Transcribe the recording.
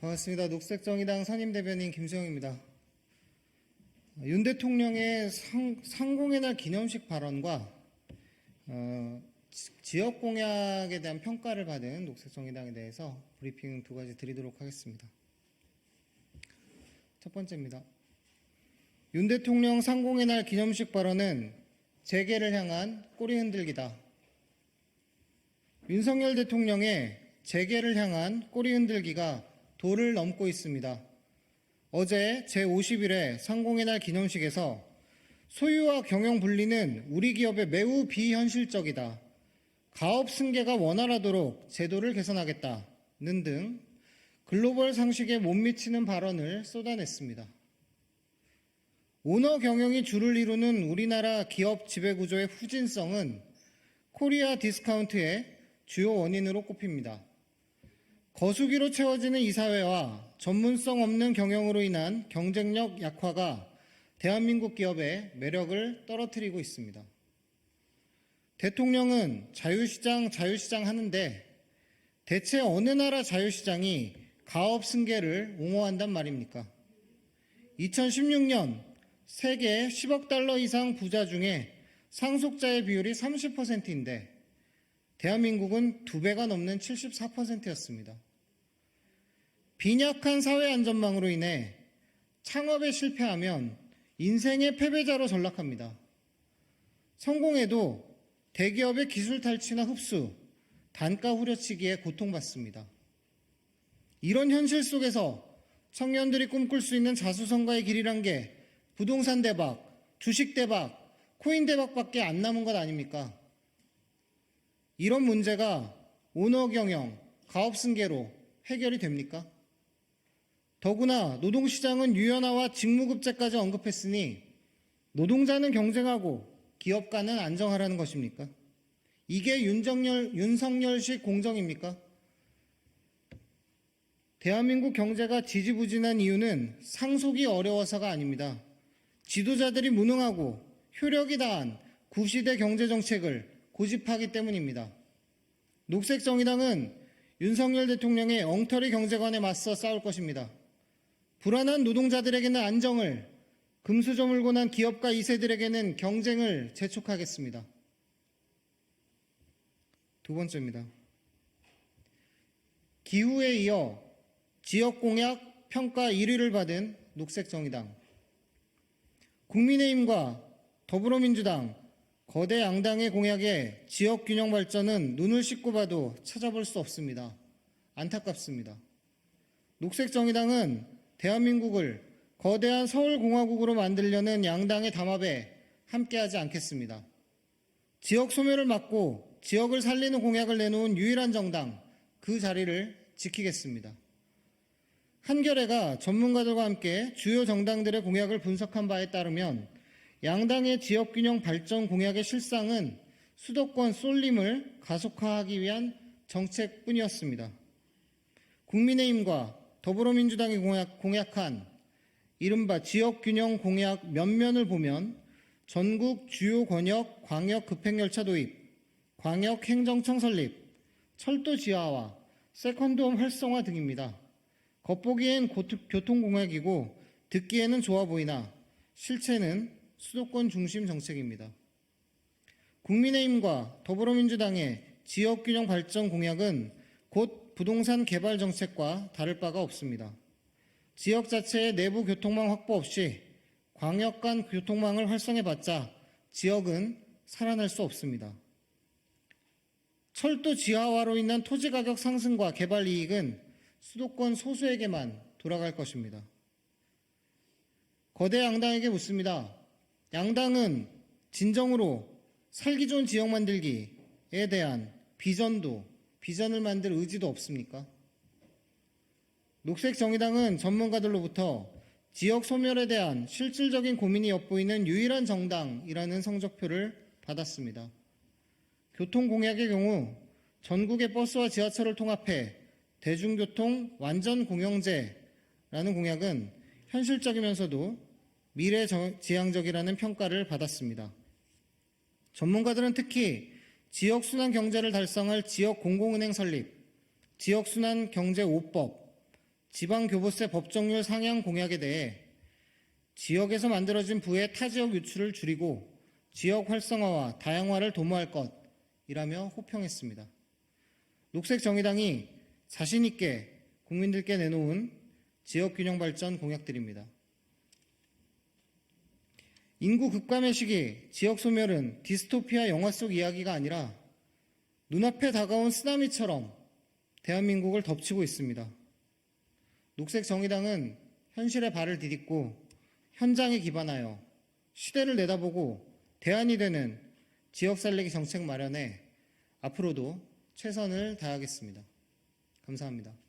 반갑습니다. 녹색정의당 선임대변인 김수영입니다. 윤 대통령의 상공의 날 기념식 발언과 지역 공약에 대한 평가를 받은 녹색정의당에 대해서 브리핑 두 가지 드리도록 하겠습니다. 첫 번째입니다. 윤 대통령 상공의 날 기념식 발언은 재계를 향한 꼬리 흔들기다. 윤석열 대통령의 재계를 향한 꼬리 흔들기가 도를 넘고 있습니다. 어제 제50일의 상공의 날 기념식에서 소유와 경영 분리는 우리 기업에 매우 비현실적이다. 가업 승계가 원활하도록 제도를 개선하겠다는 등 글로벌 상식에 못 미치는 발언을 쏟아냈습니다. 오너 경영이 주를 이루는 우리나라 기업 지배구조의 후진성은 코리아 디스카운트의 주요 원인으로 꼽힙니다. 거수기로 채워지는 이사회와 전문성 없는 경영으로 인한 경쟁력 약화가 대한민국 기업의 매력을 떨어뜨리고 있습니다. 대통령은 자유시장 하는데 대체 어느 나라 자유시장이 가업 승계를 옹호한단 말입니까? 2016년 세계 10억 달러 이상 부자 중에 상속자의 비율이 30%인데 대한민국은 2배가 넘는 74%였습니다. 빈약한 사회 안전망으로 인해 창업에 실패하면 인생의 패배자로 전락합니다. 성공해도 대기업의 기술 탈취나 흡수, 단가 후려치기에 고통받습니다. 이런 현실 속에서 청년들이 꿈꿀 수 있는 자수성가의 길이란 게 부동산 대박, 주식 대박, 코인 대박밖에 안 남은 것 아닙니까? 이런 문제가 오너 경영, 가업 승계로 해결이 됩니까? 더구나 노동시장은 유연화와 직무급제까지 언급했으니 노동자는 경쟁하고 기업가는 안정하라는 것입니까? 이게 윤석열식 공정입니까? 대한민국 경제가 지지부진한 이유는 상속이 어려워서가 아닙니다. 지도자들이 무능하고 효력이 다한 구시대 경제정책을 고집하기 때문입니다. 녹색정의당은 윤석열 대통령의 엉터리 경제관에 맞서 싸울 것입니다. 불안한 노동자들에게는 안정을, 금수저물고 난 기업가 2세들에게는 경쟁을 재촉하겠습니다. 두 번째입니다. 기후에 이어 지역공약 평가 1위를 받은 녹색정의당. 국민의힘과 더불어민주당, 거대 양당의 공약에 지역균형 발전은 눈을 씻고 봐도 찾아볼 수 없습니다. 안타깝습니다. 녹색정의당은 대한민국을 거대한 서울공화국으로 만들려는 양당의 담합에 함께하지 않겠습니다. 지역 소멸을 막고 지역을 살리는 공약을 내놓은 유일한 정당, 그 자리를 지키겠습니다. 한겨레가 전문가들과 함께 주요 정당들의 공약을 분석한 바에 따르면 양당의 지역균형 발전 공약의 실상은 수도권 쏠림을 가속화하기 위한 정책뿐이었습니다. 국민의힘과 더불어민주당이 공약한 이른바 지역균형 공약 면면을 보면 전국 주요 권역 광역 급행열차 도입, 광역행정청 설립, 철도 지하화, 세컨드홈 활성화 등입니다. 겉보기엔 교통공약이고 듣기에는 좋아 보이나 실체는 수도권 중심 정책입니다. 국민의힘과 더불어민주당의 지역균형 발전 공약은 곧 부동산 개발 정책과 다를 바가 없습니다. 지역 자체의 내부 교통망 확보 없이 광역 간 교통망을 활성해봤자 지역은 살아날 수 없습니다. 철도 지하화로 인한 토지 가격 상승과 개발 이익은 수도권 소수에게만 돌아갈 것입니다. 거대 양당에게 묻습니다. 양당은 진정으로 살기 좋은 지역 만들기에 대한 비전을 만들 의지도 없습니까? 녹색정의당은 전문가들로부터 지역 소멸에 대한 실질적인 고민이 엿보이는 유일한 정당이라는 성적표를 받았습니다. 교통공약의 경우 전국의 버스와 지하철을 통합해 대중교통 완전 공영제라는 공약은 현실적이면서도 미래지향적이라는 평가를 받았습니다. 전문가들은 특히 지역순환 경제를 달성할 지역공공은행 설립, 지역순환 경제 5법, 지방교부세 법정률 상향 공약에 대해 지역에서 만들어진 부의 타지역 유출을 줄이고 지역 활성화와 다양화를 도모할 것이라며 호평했습니다. 녹색정의당이 자신있게 국민들께 내놓은 지역균형 발전 공약들입니다. 인구 급감의 시기, 지역 소멸은 디스토피아 영화 속 이야기가 아니라 눈앞에 다가온 쓰나미처럼 대한민국을 덮치고 있습니다. 녹색정의당은 현실에 발을 디딛고 현장에 기반하여 시대를 내다보고 대안이 되는 지역 살리기 정책 마련에 앞으로도 최선을 다하겠습니다. 감사합니다.